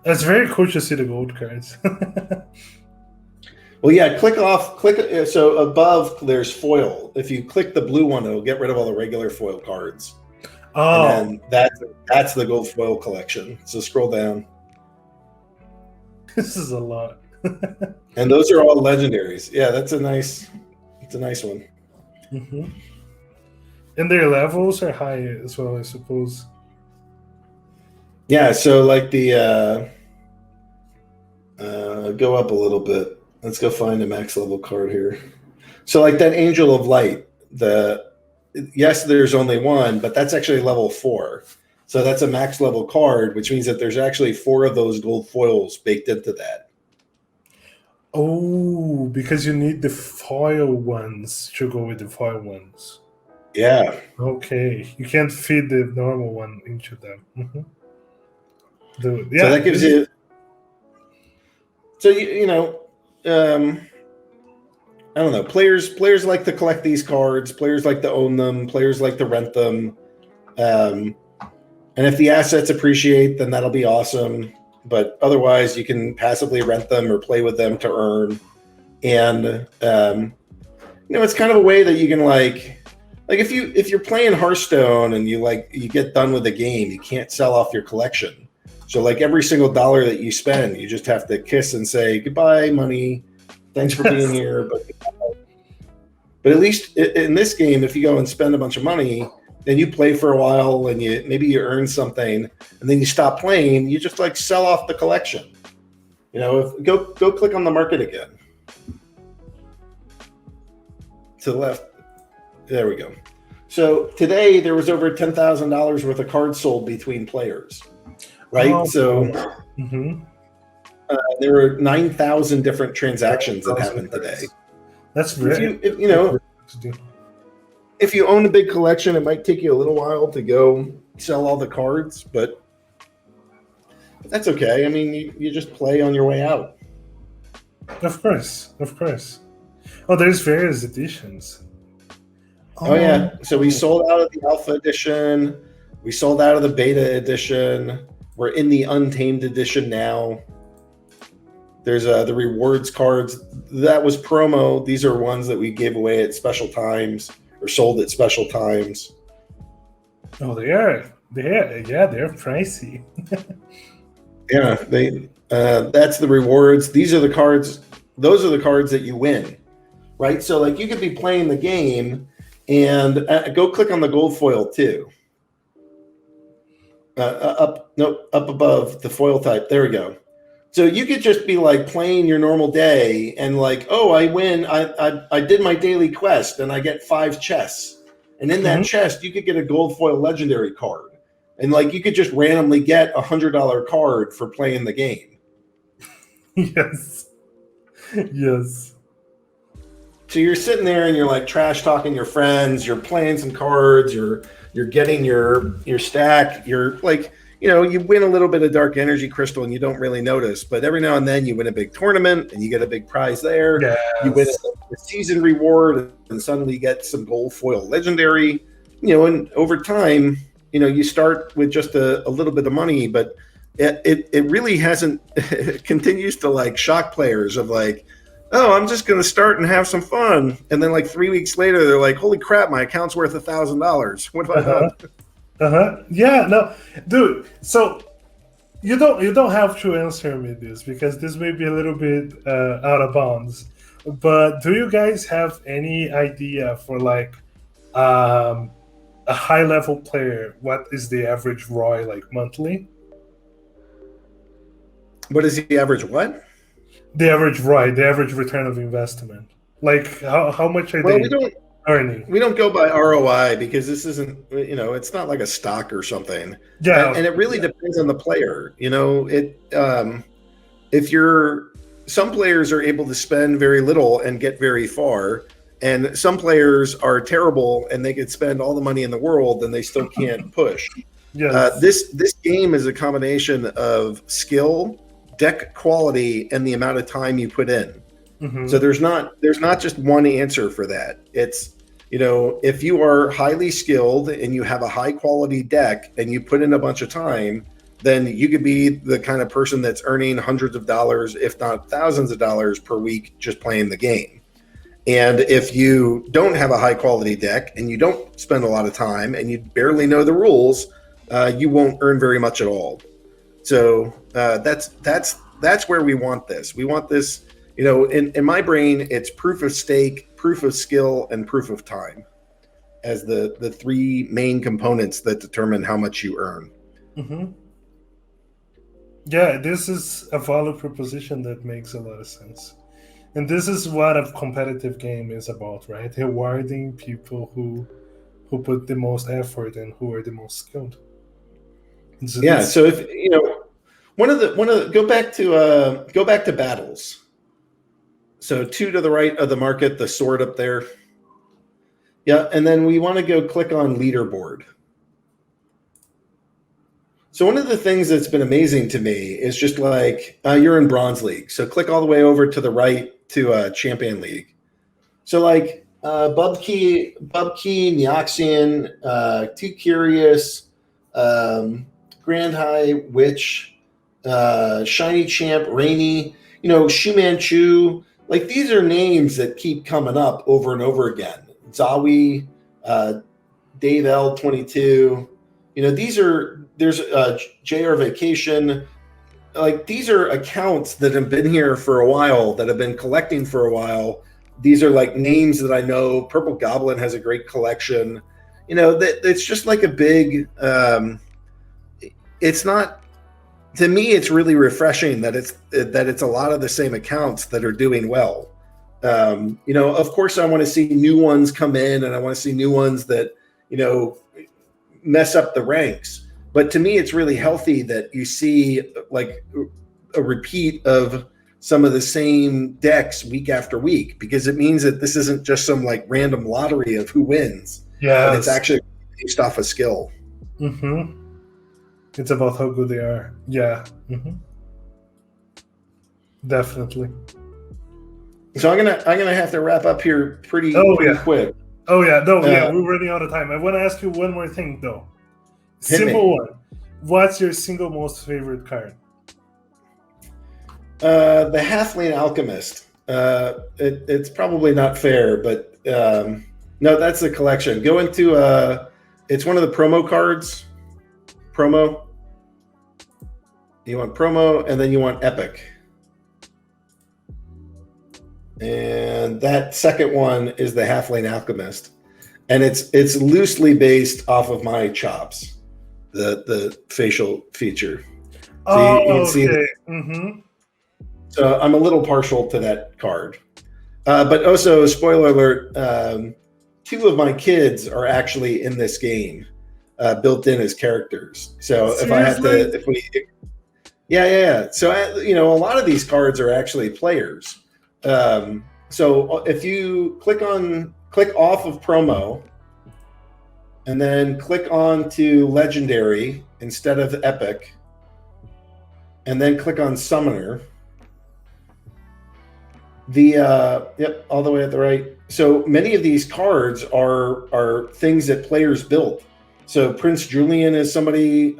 It's very cool to see the gold cards. Well, yeah, so above there's foil. If you click the blue one, it'll get rid of all the regular foil cards. Oh, And then that's the gold foil collection. So scroll down. this is a lot. And those are all legendaries. Yeah, it's a nice one. Mm-hmm. And their levels are high as well, I suppose. Yeah, so like the go up a little bit. Let's go find a max level card here. So like that Angel of Light, yes, there's only one, but that's actually level 4. So that's a max level card, which means that there's actually 4 of those gold foils baked into that. Oh, because you need the foil ones to go with the foil ones. Yeah. Okay, you can't feed the normal one into them. Mm-hmm. So that gives you. So I don't know. Players like to collect these cards. Players like to own them. Players like to rent them. And if the assets appreciate, then that'll be awesome. But otherwise, you can passively rent them or play with them to earn. And it's kind of a way that you can like if you're playing Hearthstone and you get done with the game, you can't sell off your collection. So like every single dollar that you spend, you just have to kiss and say goodbye, money. Thanks for being here. But at least in this game, if you go and spend a bunch of money, then you play for a while and maybe you earn something, and then you stop playing. You just like sell off the collection. Go click on the market again. To the left. There we go. So today there was over $10,000 worth of cards sold between players. Right. Oh, so mm-hmm. There were 9,000 different transactions that happened today. That's very. If you own a big collection, it might take you a little while to go sell all the cards, but that's okay. I mean, you just play on your way out. Of course. Oh, there's various editions. Oh yeah. So we sold out of the Alpha Edition. We sold out of the Beta Edition. We're in the Untamed Edition now. There's the rewards cards. That was promo. These are ones that we gave away at special times or sold at special times. Oh, they're pricey. Yeah, that's the rewards. These are the cards. Those are the cards that you win, right? So like you could be playing the game and go click on the gold foil too. Up above the foil type. There we go. So you could just be like playing your normal day and like, oh, I win. I did my daily quest and I get 5 chests. And in that chest, you could get a gold foil legendary card. And like you could just randomly get $100 card for playing the game. Yes. So you're sitting there and you're like trash talking your friends, you're playing some cards, you're getting your stack, you're like, you win a little bit of dark energy crystal and you don't really notice, but every now and then you win a big tournament and you get a big prize there. Yes. You win a season reward and suddenly you get some gold foil legendary, and over time, you start with just a little bit of money, but it really hasn't, it continues to like shock players of like, oh, I'm just going to start and have some fun. And then like 3 weeks later, they're like, holy crap, my account's worth $1,000. What have I done? Yeah, no, dude. So you don't have to answer me this because this may be a little bit out of bounds. But do you guys have any idea for like a high level player? What is the average ROI like monthly? What is the average what? The average ROI, the average return of investment. Like how much are they earning? We don't go by ROI because this isn't, it's not like a stock or something. Yeah. And it really depends on the player. Some players are able to spend very little and get very far. And some players are terrible and they could spend all the money in the world and they still can't push. Yes. This game is a combination of skill, deck quality and the amount of time you put in. Mm-hmm. So there's not just one answer for that. It's, if you are highly skilled and you have a high quality deck and you put in a bunch of time, then you could be the kind of person that's earning hundreds of dollars, if not thousands of dollars per week just playing the game. And if you don't have a high quality deck and you don't spend a lot of time and you barely know the rules, you won't earn very much at all. So that's where we want this. We want this, in my brain, it's proof of stake, proof of skill, and proof of time as the three main components that determine how much you earn. Mm-hmm. Yeah, this is a valid proposition that makes a lot of sense. And this is what a competitive game is about, right? Rewarding people who put the most effort and who are the most skilled. So if go back to battles. So 2 to the right of the market, the sword up there. Yeah, and then we want to go click on leaderboard. So one of the things that's been amazing to me is just like you're in Bronze League. So click all the way over to the right to Champion League. So like Bubkey, Neoxian, Too Curious, Grand High, Witch, Shiny Champ, Rainy, Shu Manchu. Like these are names that keep coming up over and over again. Zawi, Dave L22. There's JR Vacation. Like these are accounts that have been here for a while, that have been collecting for a while. These are like names that I know. Purple Goblin has a great collection. It's just like a big, it's not, to me, it's really refreshing that it's a lot of the same accounts that are doing well. Of course I want to see new ones come in and I want to see new ones that, mess up the ranks. But to me, it's really healthy that you see like a repeat of some of the same decks week after week, because it means that this isn't just some like random lottery of who wins. Yeah, but it's actually based off a skill. Mm-hmm. It's about how good they are. Yeah. Mm-hmm. Definitely. So I'm gonna have to wrap up here pretty quick. Oh yeah, no, we're running out of time. I want to ask you one more thing though. Simple one. What's your single most favorite card? The Halfling Alchemist. It's probably not fair, but no, that's the collection. Go into it's one of the promo cards. Promo. You want promo, and then you want epic. And that second one is the Halfling Alchemist, and it's loosely based off of my chops, the facial feature. So you can see mm-hmm. So I'm a little partial to that card, but also spoiler alert: 2 of my kids are actually in this game, built in as characters. So Seriously? yeah. So a lot of these cards are actually players. So if you click off of promo and then click on to legendary instead of epic, and then click on summoner, all the way at the right. So many of these cards are things that players built. So Prince Julian is somebody,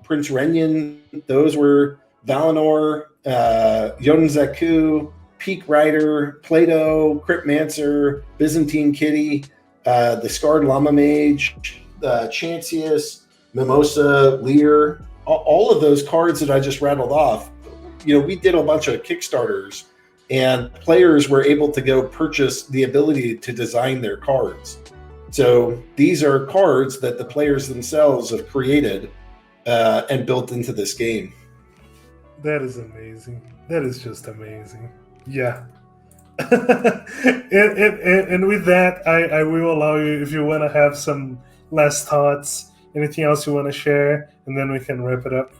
Prince Renyan, those were Valinor, Yonzaku, Peak Rider, Plato, Cryptmancer, Byzantine Kitty, the Scarred Llama Mage, Chancius, Mimosa, Lear, all of those cards that I just rattled off. We did a bunch of Kickstarters, and players were able to go purchase the ability to design their cards. So these are cards that the players themselves have created and built into this game. That is amazing. That is just amazing. Yeah. and with that, I will allow you, if you want to have some last thoughts, anything else you want to share, and then we can wrap it up.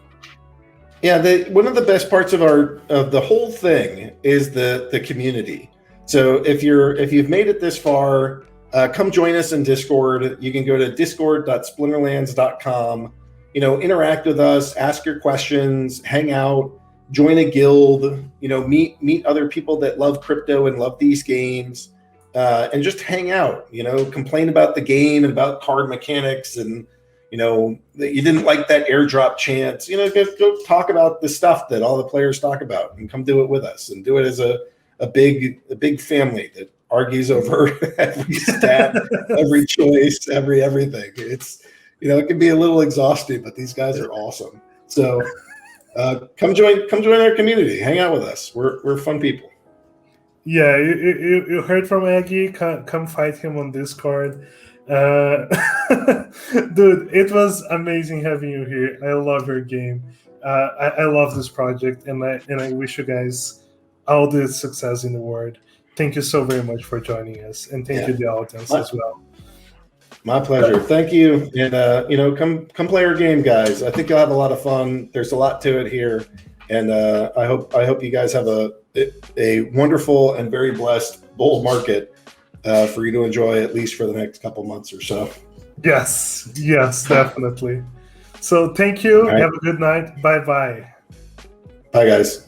Yeah, one of the best parts of the whole thing is the community. So if you've made it this far, come join us in Discord. You can go to discord.splinterlands.com. Interact with us, ask your questions, hang out. join a guild, meet other people that love crypto and love these games, and just hang out, complain about the game and about card mechanics, and that you didn't like that airdrop chance, go talk about the stuff that all the players talk about, and come do it with us, and do it as a big family that argues over every stat, every choice, everything. It's it can be a little exhausting, but these guys are awesome. So come join our community, hang out with us. We're fun people. Yeah, you heard from Aggie. Come fight him on Discord. Dude, it was amazing having you here. I love your game. I love this project, and I wish you guys all the success in the world. Thank you so very much for joining us, and thank you the audience as well. My pleasure. Thank you, and come play our game, guys. I think you'll have a lot of fun. There's a lot to it here, and I hope you guys have a wonderful and very blessed bull market for you to enjoy, at least for the next couple months or so. Yes, definitely. So thank you. Right. Have a good night. Bye. Bye, guys.